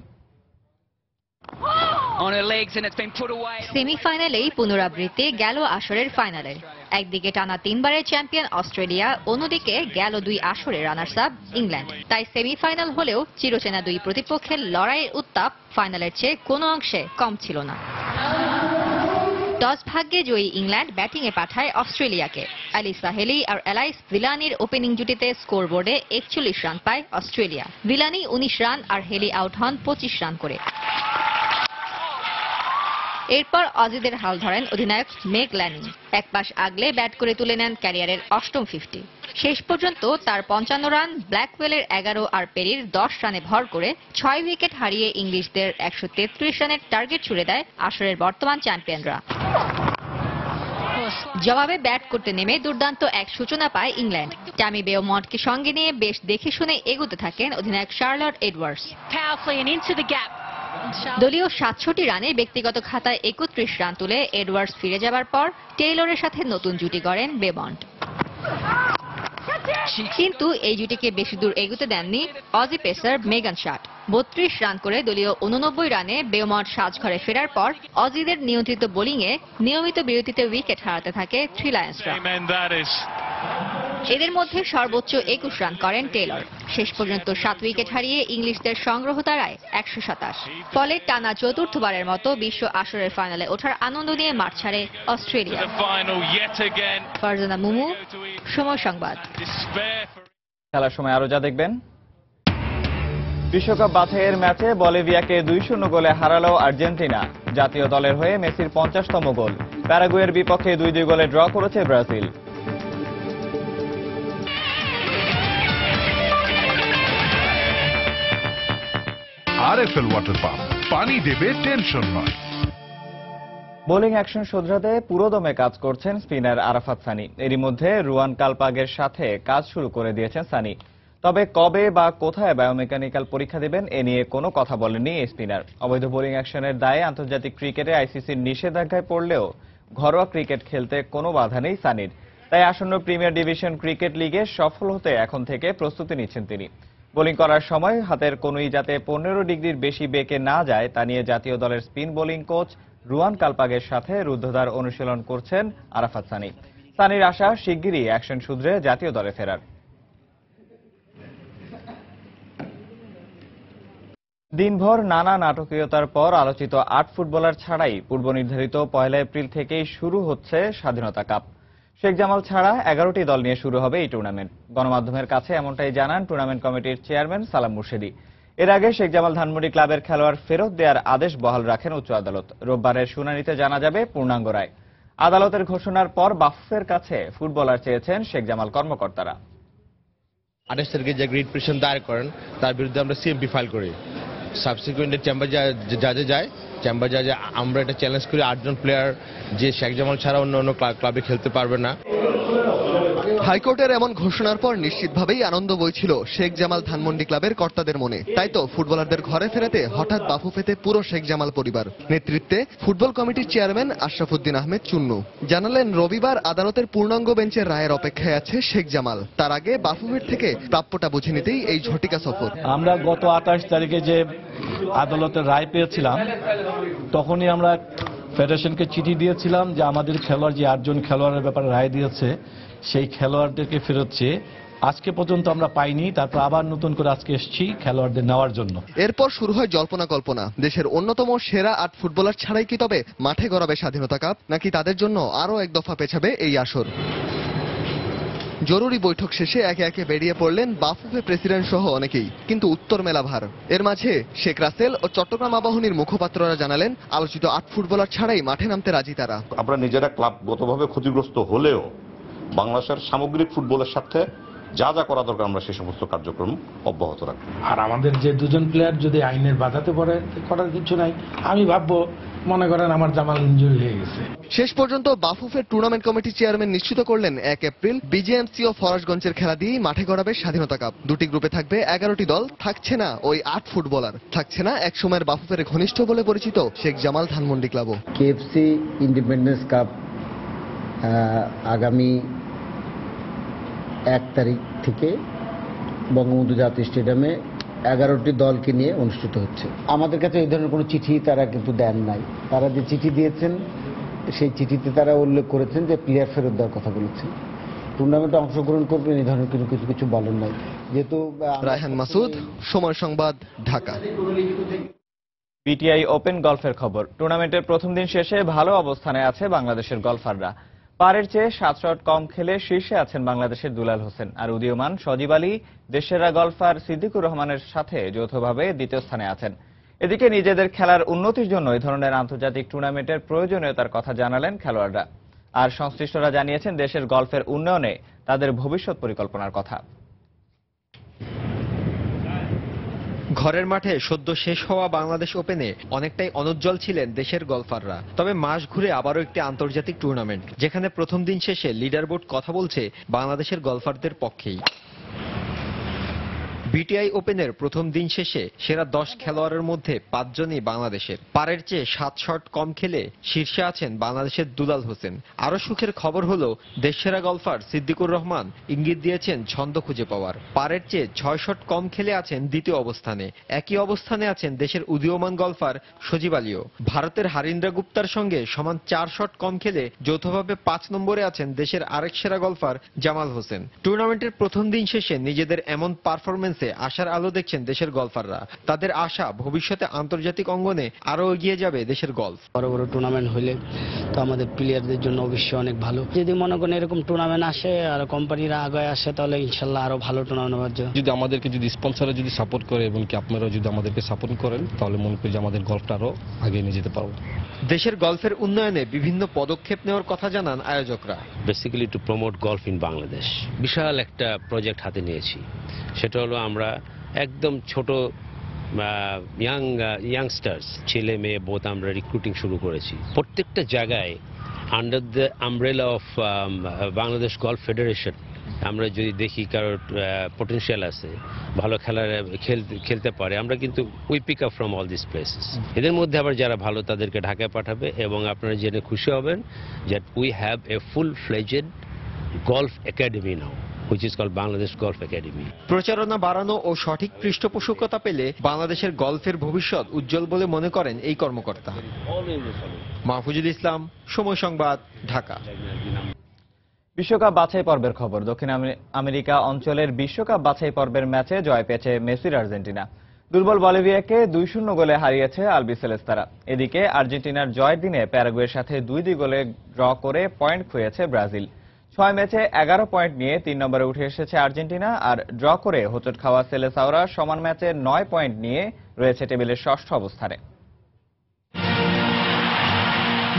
সেমিফাইনালেই পুনরাবৃত্তি গেল আসরের ফাইনালের। একদিকে টানা 3 বারের চ্যাম্পিয়ন অস্ট্রেলিয়া, অন্যদিকে গেল 2 আসরে রানার্স আপ ইংল্যান্ড। তাই সেমিফাইনাল হলেও চিরচেনা দুই প্রতিপক্ষের লড়াইয়ের উত্তাপ ফাইনালের চেয়ে কোনো অংশে কম ছিল না। টস ভাগ্যে জয়ী ইংল্যান্ড ব্যাটিংয়ে পাঠায় অস্ট্রেলিয়াকে। অ্যালিসা হেলি আর এলাইস ভিলানির ওপেনিং জুটিতে স্কোরবোর্ডে 41 রান পায় অস্ট্রেলিয়া। ভিলানি 19 রান আর হেলি আউট হন 25 রান করে। এরপর অজিদের হাল ধরেন অধিনায়ক মেগ ল্যানিং। এক পাশ আগলে ব্যাট করে তুলে নেন ক্যারিয়ারের 8ম 50। শেষ পর্যন্ত তার 55 রান, ব্ল্যাকওয়েলের 11 আর পেরির 10 রানে ভর করে 6 উইকেট হারিয়ে ইংলিশদের 133 রানের টার্গেট ছুড়ে দেয় আসরের বর্তমান চ্যাম্পিয়নরা। জবাবে ব্যাট করতে নেমে দুর্দান্ত এক সূচনা পায় ইংল্যান্ড। ট্যামি বেওমন্টকে সঙ্গে নিয়ে বেশ দেখে শুনে এগোতে থাকেন অধিনায়ক শার্লট এডওয়ার্ডস। দলীয় 67 রানে ব্যক্তিগত খাতায় 31 রান তুলে এডওয়ার্ডস ফিরে যাবার পর টেইলরের সাথে নতুন জুটি গড়েন বেমন্ট। কিন্তু এই জুটিকে বেশি দূর এগোতে দেননি অজি পেসার মেগান শাট। 32 রান করে দলীয় 89 রানে বেমন্ট সাজঘরে ফেরার পর অজিদের নিয়ন্ত্রিত বোলিংয়ে নিয়মিত বিরতিতে উইকেট হারাতে থাকে থ্রি লায়ন্সরা। এদের মধ্যে সর্বোচ্চ 21 রান করেন টেইলর। শেষ পর্যন্ত 7 উইকেট হারিয়ে ইংলিশদের সংগ্রহ দাঁড়ায় 127। ফলে টানা চতুর্থবারের মতো বিশ্ব আসরের ফাইনালে ওঠার আনন্দ নিয়ে মাঠ ছাড়ে অস্ট্রেলিয়া। ফারজানা মুমু, সময় সংবাদ। খেলার সময় আরো যা দেখবেন। বিশ্বকাপ বাছাইয়ের ম্যাচে বলিভিয়াকে 2-0 গোলে হারালো আর্জেন্টিনা। জাতীয় দলের হয়ে মেসির 50তম গোল। প্যারাগুয়ের বিপক্ষে 2-2 গোলে ড্র করেছে ব্রাজিল। আরএফএল ওয়াটার পাম্প, পানি দেবে টেনশন নয়। বোলিং অ্যাকশন শোধরাতে পুরোদমে কাজ করছেন স্পিনার আরাফাত সানি। এরই মধ্যে রুয়ান কালপাগের সাথে কাজ শুরু করে দিয়েছেন সানি। তবে কবে বা কোথায় বায়োমেকানিক্যাল পরীক্ষা দেবেন এ নিয়ে কোনো কথা বলেননি এই স্পিনার। অবৈধ বোলিং অ্যাকশনের দায়ে আন্তর্জাতিক ক্রিকেটে আইসিসির নিষেধাজ্ঞায় পড়লেও ঘরোয়া ক্রিকেট খেলতে কোনো বাধা নেই সানির। তাই আসন্ন প্রিমিয়ার ডিভিশন ক্রিকেট লিগে সফল হতে এখন থেকে প্রস্তুতি নিচ্ছেন তিনি। বোলিং করার সময় হাতের কনুই যাতে 15 ডিগ্রির বেশি বেঁকে না যায় তা নিয়ে জাতীয় দলের স্পিন বোলিং কোচ রুয়ান কালপাগের সাথে রুদ্ধদ্বার অনুশীলন করছেন আরাফাত সানি। সানির আশা শিগগিরই অ্যাকশন শুধরে জাতীয় দলে ফেরার। দিনভর নানা নাটকীয়তার পর আলোচিত 8 ফুটবলার ছাড়াই পূর্ব নির্ধারিত 1 এপ্রিল থেকেই শুরু হচ্ছে স্বাধীনতা কাপ। শেখ জামাল ছাড়া 11টি দল নিয়ে শুরু হবে এই টুর্নামেন্ট। গণমাধ্যমের কাছে এমনটাই জানান টুর্নামেন্ট কমিটির চেয়ারম্যান সালাম মুর্শেদি। এর আগে শেখ জামাল ধানমন্ডি ক্লাবের খেলোয়াড় ফেরত দেওয়ার আদেশ বহাল রাখেন উচ্চ আদালত। রোববারের শুনানিতে জানা যাবে পূর্ণাঙ্গ রায়। আদালতের ঘোষণার পর বাফুফের কাছে ফুটবলার চেয়েছেন শেখ জামাল কর্মকর্তারা। 28 তারিখে যে রিট পিটিশন দায়ের করেন তার বিরুদ্ধে আমরা সিএমপি ফাইল করি। সাবসিকুয়েন্টে চেম্বার জাজে যায়, চেম্বার জাজে আমরা এটা চ্যালেঞ্জ করি 8 জন প্লেয়ার যে শেখ জামাল ছাড়া অন্য অন্য ক্লাবে খেলতে পারবে না। হাইকোর্টের এমন ঘোষণার পর নিশ্চিতভাবেই আনন্দ বইছিল শেখ জামাল ধানমন্ডি ক্লাবের কর্তাদের মনে। তাই তো ফুটবলারদের ঘরে ফেরাতে হঠাৎ বাফুফেতে পুরো শেখ জামাল পরিবার। নেতৃত্বে ফুটবল কমিটির চেয়ারম্যান আশরাফুদ্দিন আহমেদ চুন্নু জানালেন রবিবার আদালতের পূর্ণাঙ্গ বেঞ্চের রায়ের অপেক্ষায় আছে শেখ জামাল। তার আগে বাফুফের থেকে প্রাপ্যটা বুঝে নিতেই এই ঝটিকা সফর। আমরা গত 28 তারিখে যে আদালতের রায় পেয়েছিলাম তখনই আমরা ফেডারেশনকে চিঠি দিয়েছিলাম যে আমাদের খেলোয়াড় যে 8 জন খেলোয়াড়ের ব্যাপারে রায় দিয়েছে সেই খেলোয়াড়দেরকে ফেরত চেয়ে আজকে পর্যন্ত আমরা পাইনি। তারপর আবার নতুন করে আজকে এসেছি খেলোয়াড়দের নেওয়ার জন্য। এরপর শুরু হয় জল্পনা কল্পনা। দেশের অন্যতম সেরা 8 ফুটবলার ছাড়াই কি তবে মাঠে গড়াবে স্বাধীনতা কাপ, নাকি তাদের জন্য আরো এক দফা পেছাবে এই আসর? জরুরি বৈঠক শেষে একে একে বেরিয়ে পড়লেন বাফুফে প্রেসিডেন্ট সহ অনেকেই, কিন্তু উত্তর মেলা ভার। এর মাঝে শেখ রাসেল ও চট্টগ্রাম আবাহনীর মুখপাত্ররা জানালেন আলোচিত 8 ফুটবলার ছাড়াই মাঠে নামতে রাজি তারা। আমরা নিজেরা ক্লাবগতভাবে ক্ষতিগ্রস্ত হলেও বাংলাদেশের সামগ্রিক ফুটবলের সাথে যা যা করা দরকার আমরা সেই সমস্ত কার্যক্রম অব্যাহত রাখবো। আর আমাদের যে 2 জন প্লেয়ার যদি আইনের বাধাতে পারে করার কিছু নাই। আমি ভাববো মনে করেন আমার জামাল ইনজুরি হয়ে গেছে। শেষ পর্যন্ত বাফুফের টুর্নামেন্ট কমিটির চেয়ারম্যান নিশ্চিত করলেন 1 এপ্রিল বিজেএমসি ও ফরাজগঞ্জের খেলা দিয়েই মাঠে গড়াবে স্বাধীনতা কাপ। 2টি গ্রুপে থাকবে 11টি দল। থাকছে না ওই 8 ফুটবলার, থাকছে না একসময়ের বাফুফের ঘনিষ্ঠ বলে পরিচিত শেখ জামাল ধানমন্ডি ক্লাবও। কেএফসি ইন্ডিপেন্ডেন্স কাপ আগামী 1 তারিখ থেকে বঙ্গবন্ধু জাতীয় স্টেডিয়ামে 11টি দলকে নিয়ে অনুষ্ঠিত হচ্ছে। আমাদের কাছে এই ধরনের কোনো চিঠি তারা কিন্তু দেন নাই। তারা যে চিঠি দিয়েছেন সেই চিঠিতে তারা উল্লেখ করেছেন যে প্লেয়ার ফেরত দেওয়ার কথা বলেছেন। টুর্নামেন্টে অংশগ্রহণ করবেন এই ধরনের কিছু বলেন নাই। যেহেতু রায়হান মাসুদ, সময় সংবাদ, ঢাকা। বিটিআই ওপেন গলফের খবর। টুর্নামেন্টের প্রথম দিন শেষে ভালো অবস্থানে আছে বাংলাদেশের গলফাররা। পারের চেয়ে 7 শট কম খেলে শীর্ষে আছেন বাংলাদেশের দুলাল হোসেন আর উদীয়মান সজীব আলী দেশসেরা গলফার সিদ্দিকুর রহমানের সাথে যৌথভাবে দ্বিতীয় স্থানে আছেন। এদিকে নিজেদের খেলার উন্নতির জন্য এই ধরনের আন্তর্জাতিক টুর্নামেন্টের প্রয়োজনীয়তার কথা জানালেন খেলোয়াড়রা। আর সংশ্লিষ্টরা জানিয়েছেন দেশের গলফের উন্নয়নে তাদের ভবিষ্যৎ পরিকল্পনার কথা। ঘরের মাঠে সদ্য শেষ হওয়া বাংলাদেশ ওপেনে অনেকটাই অনুজ্জ্বল ছিলেন দেশের গলফাররা। তবে মাস ঘুরে আবারও একটি আন্তর্জাতিক টুর্নামেন্ট, যেখানে প্রথম দিন শেষে লিডারবোর্ড কথা বলছে বাংলাদেশের গলফারদের পক্ষেই। বিটিআই ওপেনের প্রথম দিন শেষে সেরা 10 খেলোয়াড়ের মধ্যে 5 জনই বাংলাদেশের। পারের চেয়ে 7 শট কম খেলে শীর্ষে আছেন বাংলাদেশের দুলাল হোসেন। আরো সুখের খবর হলো দেশসেরা গলফার সিদ্দিকুর রহমান ইঙ্গিত দিয়েছেন ছন্দ খুঁজে পাওয়ার। পারের চেয়ে 6 শট কম খেলে আছেন দ্বিতীয় অবস্থানে। একই অবস্থানে আছেন দেশের উদীয়মান গলফার সজীব আলীও। ভারতের হারিন্দ্রা গুপ্তার সঙ্গে সমান 4 শট কম খেলে যৌথভাবে 5 নম্বরে আছেন দেশের আরেক সেরা গলফার জামাল হোসেন। টুর্নামেন্টের প্রথম দিন শেষে নিজেদের এমন পারফরমেন্স আশার আলো দেখছেন দেশের গলফাররা। তাদের আশা ভবিষ্যতে আন্তর্জাতিক অঙ্গনে আরো এগিয়ে যাবে দেশের গলফ। বড় বড় টুর্নামেন্ট হলে তো আমাদের প্লেয়ারদের জন্য অবশ্যই অনেক ভালো। যদি মনে করেন এরকম টুর্নামেন্ট আসে আর কোম্পানিরা আগে আসে তাহলে ইনশাল্লাহ আরো ভালো টুর্নামেন্ট হওয়ার জন্য যদি আমাদেরকে যদি স্পন্সররা যদি সাপোর্ট করে এবং কি আপনারা যদি আমাদেরকে সাপোর্ট করেন তাহলে মনে করি যে আমাদের গলফটা আরো আগে নিয়ে যেতে পারবো। দেশের গলফের উন্নয়নে বিভিন্ন পদক্ষেপ নেওয়ার কথা জানান আয়োজকরা। Basically to promote golf in Bangladesh বিশাল একটা প্রজেক্ট হাতে নিয়েছি। সেটা হলো আমরা একদম ছোট ইয়াংস্টার্স ছেলে মেয়ে বোধ আমরা রিক্রুটিং শুরু করেছি। প্রত্যেকটা জায়গায় under the umbrella of Bangladesh golf federation আমরা যদি দেখি কারোর পটেনশিয়াল আছে, ভালো খেলতে পারে, আমরা কিন্তু we pick up from all this places. এদের মধ্যে আবার যারা ভালো তাদেরকে ঢাকায় পাঠাবে, এবং আপনারা জেনে খুশি হবেন যে we have a full fledged golf academy now, which is called Bangladesh Golf Academy. প্রচারণা বাড়ানো ও সঠিক পৃষ্ঠপোষকতা পেলে বাংলাদেশের গলফের ভবিষ্যৎ উজ্জ্বল বলে মনে করেন এই কর্মকর্তা। মাহফুজুল ইসলাম, সময় সংবাদ, ঢাকা। বিশ্বকাপ বাছাই পর্বের খবর। দক্ষিণ আমেরিকা অঞ্চলের বিশ্বকাপ বাছাই পর্বের ম্যাচে জয় পেয়েছে মেসির আর্জেন্টিনা। দুর্বল বলিভিয়াকে 2-0 গোলে হারিয়েছে আলবিসেলেস্তারা। এদিকে আর্জেন্টিনার জয়ের দিনে প্যারাগুয়ের সাথে 2-2 গোলে ড্র করে পয়েন্ট খুঁয়েছে ব্রাজিল। 6 ম্যাচে 11 পয়েন্ট নিয়ে 3 নম্বরে উঠে এসেছে আর্জেন্টিনা, আর ড্র করে হোঁচট খাওয়া সেলেসাওরা সমান ম্যাচে 9 পয়েন্ট নিয়ে রয়েছে টেবিলের ষষ্ঠ অবস্থানে।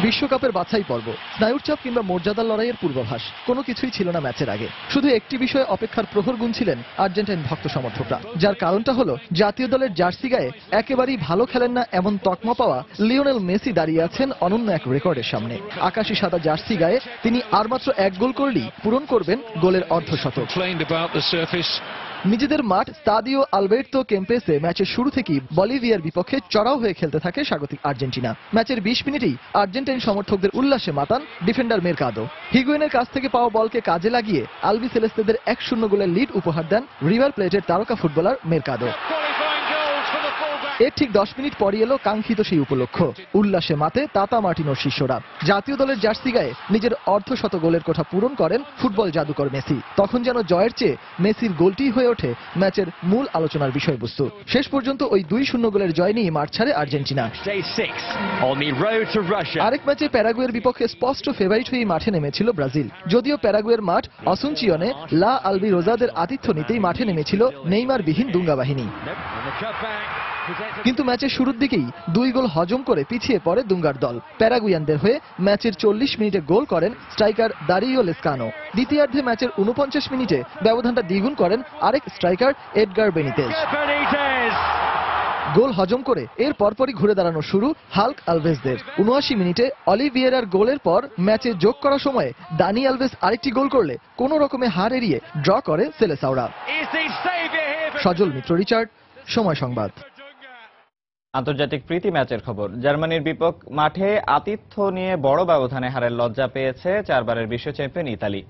বিশ্বকাপের বাছাই পর্ব, স্নায়ুর চাপ কিংবা মর্যাদার লড়াইয়ের পূর্বাভাস কোনো কিছুই ছিল না ম্যাচের আগে। শুধু একটি বিষয়ে অপেক্ষার প্রহর গুনছিলেন আর্জেন্টাইন ভক্ত সমর্থকরা, যার কারণটা হলো জাতীয় দলের জার্সি গায়ে একেবারেই ভালো খেলেন না এমন তকমা পাওয়া লিওনেল মেসি দাঁড়িয়ে আছেন অনন্য এক রেকর্ডের সামনে। আকাশি সাদা জার্সি গায়ে তিনি আর মাত্র 1 গোল করলেই পূরণ করবেন গোলের অর্ধশতক। নিজেদের মাঠ স্তাদিও আলবের্তো কেম্পেসে ম্যাচের শুরু থেকেই বলিভিয়ার বিপক্ষে চড়াও হয়ে খেলতে থাকে স্বাগতিক আর্জেন্টিনা। ম্যাচের 20 মিনিটেই আর্জেন্টাইন সমর্থকদের উল্লাসে মাতান ডিফেন্ডার মেরকাদো। হিগুয়েনের কাছ থেকে পাওয়া বলকে কাজে লাগিয়ে আলবিসেলেস্তেদের 1-0 গোলের লিড উপহার দেন রিভার প্লেটের তারকা ফুটবলার মেরকাদো। এর ঠিক 10 মিনিট পরই এলো কাঙ্ক্ষিত সেই উপলক্ষ। উল্লাসে মাতে তাতা মার্টিনোর শিষ্যরা। জাতীয় দলের জার্সি গায়ে নিজের অর্ধশত গোলের কোঠা পূরণ করেন ফুটবল জাদুকর মেসি। তখন যেন জয়ের চেয়ে মেসির গোলটি হয়ে ওঠে ম্যাচের মূল আলোচনার বিষয়বস্তু। শেষ পর্যন্ত ওই 2-0 গোলের জয় নিয়ে মাঠ ছাড়ে আর্জেন্টিনা। আরেক ম্যাচে প্যারাগুয়ের বিপক্ষে স্পষ্ট ফেভারিট হয়ে মাঠে নেমেছিল ব্রাজিল। যদিও প্যারাগুয়ের মাঠ আসুনচিয়নে লা আলবি রোজাদের আতিথ্য নিতেই মাঠে নেমেছিল নেইমারবিহীন দুঙ্গা বাহিনী। কিন্তু ম্যাচের শুরুর দিকেই 2 গোল হজম করে পিছিয়ে পড়ে দুঙ্গার দল। প্যারাগুয়ানদের হয়ে ম্যাচের 40 মিনিটে গোল করেন স্ট্রাইকার দারিও লেসকানো। দ্বিতীয়ার্ধে ম্যাচের 49 মিনিটে ব্যবধানটা দ্বিগুণ করেন আরেক স্ট্রাইকার এডগার বেনিতেজ। গোল হজম করে এর পরপরই ঘুরে দাঁড়ানো শুরু হাল্ক আলভেজদের। 79 মিনিটে অলিভিয়েরার গোলের পর ম্যাচে যোগ করা সময়ে দানি আলভেজ আরেকটি গোল করলে কোনো রকমে হার এড়িয়ে ড্র করে সেলেসাওরা। সজল মিত্র, রিচার্ড, সময় সংবাদ। আন্তর্জাতিক প্রীতি ম্যাচের খবর। জার্মানির মাঠে আতিথ্য নিয়ে বড় ব্যবধানে হারের লজ্জা পেয়েছে 4 বারের বিশ্ব চ্যাম্পিয়ন ইতালি।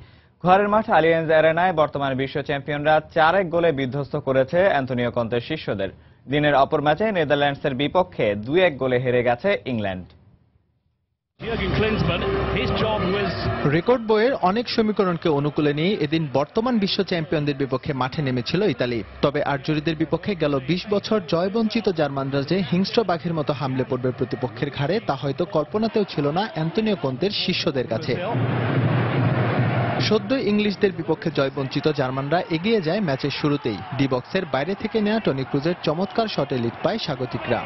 ঘরের মাঠ আলিয়েন্জ অ্যারেনায় বর্তমান বিশ্ব চ্যাম্পিয়নরা 4-1 গোলে বিধ্বস্ত করেছে অ্যান্তোনিও কন্তের শিষ্যদের। দিনের অপর ম্যাচে নেদারল্যান্ডসের বিপক্ষে 2-1 গোলে হেরে গেছে ইংল্যান্ড। রেকর্ড বইয়ের অনেক সমীকরণকে অনুকূলে নিয়ে এদিন বর্তমান বিশ্ব চ্যাম্পিয়নদের বিপক্ষে মাঠে নেমেছিল ইতালি। তবে আর্জুরিদের বিপক্ষে গেল 20 বছর জয়বঞ্চিত জার্মানরা যে হিংস্র বাঘের মতো হামলে পড়বে প্রতিপক্ষের ঘাড়ে, তা হয়তো কল্পনাতেও ছিল না অ্যান্তোনিও কন্তের শিষ্যদের কাছে। সদ্য ইংলিশদের বিপক্ষে জয়বঞ্চিত জার্মানরা এগিয়ে যায় ম্যাচের শুরুতেই। ডি বক্সের বাইরে থেকে নেওয়া টনি ক্রুজের চমৎকার শটে লিড পায় স্বাগতিকরা।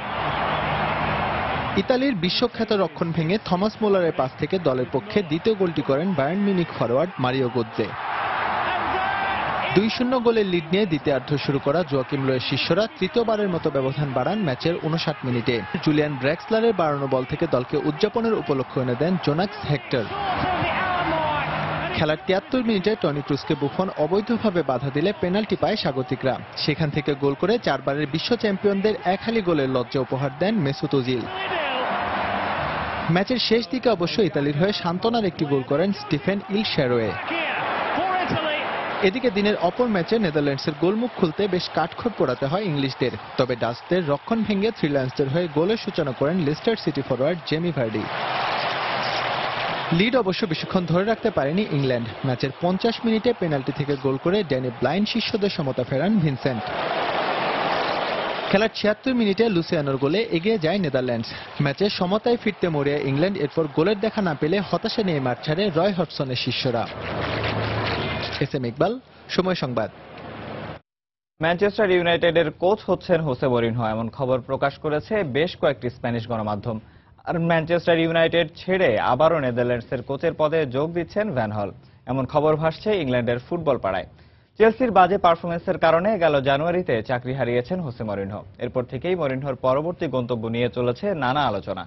ইতালির বিশ্বখ্যাত রক্ষণ ভেঙে থমাস মুলারের পাস থেকে দলের পক্ষে দ্বিতীয় গোলটি করেন Bayern Munich forward Mario Gotze. 2-0 গোলের লিড নিয়ে দ্বিতীয়ার্ধ শুরু করা জোয়াকিম লোয়ের শিষ্যরা তৃতীয়বারের মতো ব্যবধান বাড়ান ম্যাচের 59 মিনিটে। জুলিয়ান ড্রেক্সলারের বাড়ানো বল থেকে দলকে উদযাপনের উপলক্ষ এনে দেন জোনাক্স হেক্টর। খেলার 73 মিনিটে টনি ক্রুজকে বুফন অবৈধভাবে বাধা দিলে পেনাল্টি পায় স্বাগতিকরা। সেখান থেকে গোল করে 4 বারের বিশ্ব চ্যাম্পিয়নদের একহালি গোলের লজ্জা উপহার দেন মেসুত ওজিল। ম্যাচের শেষ দিকে অবশ্য ইতালির হয়ে সান্ত্বনার একটি গোল করেন স্টিফেন ইলশেরোয়ে। এদিকে দিনের অপর ম্যাচে নেদারল্যান্ডসের গোলমুখ খুলতে বেশ কাঠখড় পোড়াতে হয় ইংলিশদের। তবে ডাচদের রক্ষণ ভেঙে 3 লায়ন্সদের হয়ে গোলের সূচনা করেন Leicester city forward Jamie Vardy. Lead অবশ্য বেশিক্ষণ ধরে রাখতে পারেনি ইংল্যান্ড। ম্যাচের 50 মিনিটে পেনাল্টি থেকে গোল করে ড্যানি ব্লাইন্ড শিষ্যদের সমতা ফেরান ভিনসেন্ট। খেলার 76 মিনিটে লুসিয়ানোর গোলে এগিয়ে যায় নেদারল্যান্ডস। ম্যাচে সমতায় ফিরতে মরিয়া ইংল্যান্ড এরপর গোলের দেখা না পেলে হতাশা নিয়ে মাঠ ছাড়ে রয় হডসনের শিষ্যরা। এস এম ইকবাল, সময় সংবাদ। ম্যানচেস্টার ইউনাইটেডের কোচ হচ্ছেন হোসে মরিনহো, এমন খবর প্রকাশ করেছে বেশ কয়েকটি স্প্যানিশ গণমাধ্যম। আর ম্যানচেস্টার ইউনাইটেড ছেড়ে আবারও নেদারল্যান্ডসের কোচের পদে যোগ দিচ্ছেন ভ্যান হল, এমন খবর ভাসছে ইংল্যান্ডের ফুটবল পাড়ায়। চেলসির বাজে পারফরমেন্সের কারণে গেল জানুয়ারিতে চাকরি হারিয়েছেন হোসে মরিনহো। এরপর থেকেই মরিনহোর পরবর্তী গন্তব্য নিয়ে চলেছে নানা আলোচনা।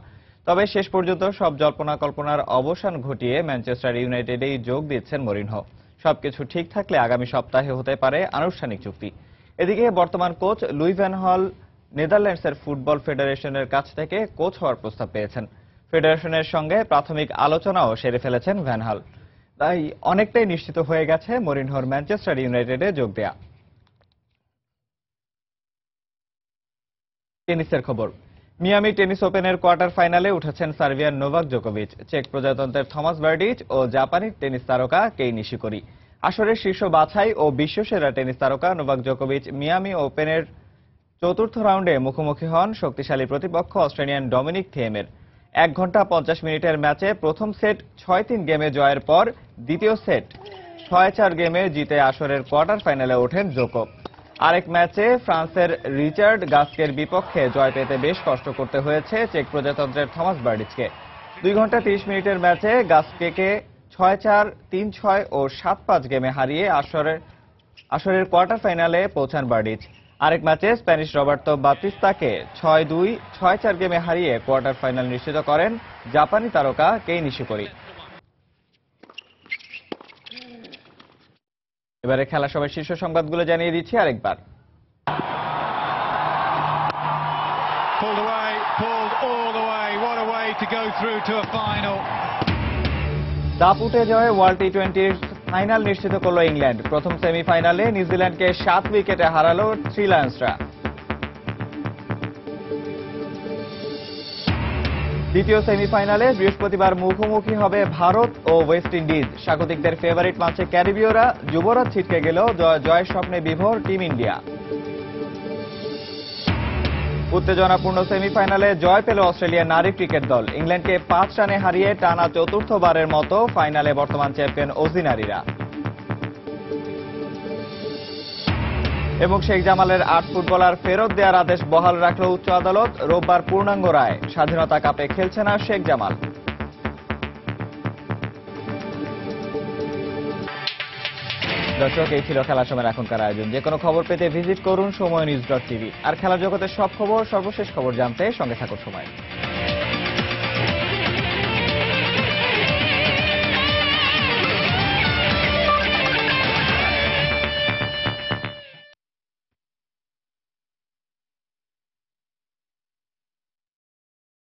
তবে শেষ পর্যন্ত সব জল্পনা কল্পনার অবসান ঘটিয়ে ম্যানচেস্টার ইউনাইটেডেই যোগ দিচ্ছেন মরিনহো। সবকিছু ঠিক থাকলে আগামী সপ্তাহে হতে পারে আনুষ্ঠানিক চুক্তি। এদিকে বর্তমান কোচ লুই ভ্যান হল নেদারল্যান্ডসের ফুটবল ফেডারেশনের কাছ থেকে কোচ হওয়ার প্রস্তাব পেয়েছেন। ফেডারেশনের সঙ্গে প্রাথমিক আলোচনাও সেরে ফেলেছেন ভ্যান হল। তাই অনেকটাই নিশ্চিত হয়ে গেছে মরিনহোর ম্যানচেস্টার ইউনাইটেডে যোগ দেয়া। টেনিসের খবর। মিয়ামি টেনিস ওপেনের কোয়ার্টার ফাইনালে উঠেছেন সার্বিয়ার নোভাক জোকোভিচ, চেক প্রজাতন্ত্রের থমাস বার্ডিচ ও জাপানি টেনিস তারকা কেই নিশিকোরি। আসরের শীর্ষ বাছাই ও বিশ্বসেরা টেনিস তারকা নোভাক জোকোভিচ মিয়ামি ওপেনের চতুর্থ রাউন্ডে মুখোমুখি হন শক্তিশালী প্রতিপক্ষ অস্ট্রেলিয়ান ডমিনিক থিয়েমের। 1 ঘন্টা 50 মিনিটের ম্যাচে প্রথম সেট 6-3 গেমে জয়ের পর দ্বিতীয় সেট 6-4 গেমে জিতে আসরের কোয়ার্টার ফাইনালে ওঠেন জোকো। আরেক ম্যাচে ফ্রান্সের রিচার্ড গাস্কের বিপক্ষে জয় পেতে বেশ কষ্ট করতে হয়েছে চেক প্রজাতন্ত্রের থমাস বার্ডিচকে। 2 ঘন্টা 30 মিনিটের ম্যাচে গাস্কেকে 6-4, 3-6 ও 7-5 গেমে হারিয়ে আসরের কোয়ার্টার ফাইনালে পৌঁছান বার্ডিচ। আরেক ম্যাচে স্প্যানিশ রবার্তো বাতিস্তাকে 6-2, 6-4 গেমে হারিয়ে কোয়ার্টার ফাইনাল নিশ্চিত করেন জাপানি তারকা কেই নিশিকোরি। এবারে খেলা সবার শীর্ষ সংবাদগুলো জানিয়ে দিচ্ছি আরেকবার। দাপুটে জয়ে ওয়ার্ল্ড টি-20 ফাইনাল নিশ্চিত করল ইংল্যান্ড। প্রথম সেমিফাইনালে নিউজিল্যান্ডকে 7 উইকেটে হারালো থ্রি লায়ন্সরা। দ্বিতীয় সেমিফাইনালে বৃহস্পতিবার মুখোমুখি হবে ভারত ও ওয়েস্ট ইন্ডিজ। স্বাগতিকদের ফেভারিট ম্যাচে ক্যারিবীয়রা যুবরাজ ছিটকে গেলেও জয়ের স্বপ্নে বিভোর টিম ইন্ডিয়া। উত্তেজনাপূর্ণ সেমিফাইনালে জয় পেল অস্ট্রেলিয়ার নারী ক্রিকেট দল। ইংল্যান্ডকে 5 রানে হারিয়ে টানা চতুর্থবারের মতো ফাইনালে বর্তমান চ্যাম্পিয়ন অজি নারীরা। এবং শেখ জামালের 8 ফুটবলার ফেরত দেওয়ার আদেশ বহাল রাখল উচ্চ আদালত। রোববার পূর্ণাঙ্গ রায়। স্বাধীনতা কাপে খেলছে না শেখ জামাল। দর্শক, এই ছিল খেলার সময়ের এখনকার আয়োজন। যে কোনো খবর পেতে ভিজিট করুন সময়নিউজ.tv। আর খেলার জগতের সব খবর, সর্বশেষ খবর জানতে সঙ্গে থাকুন সময়।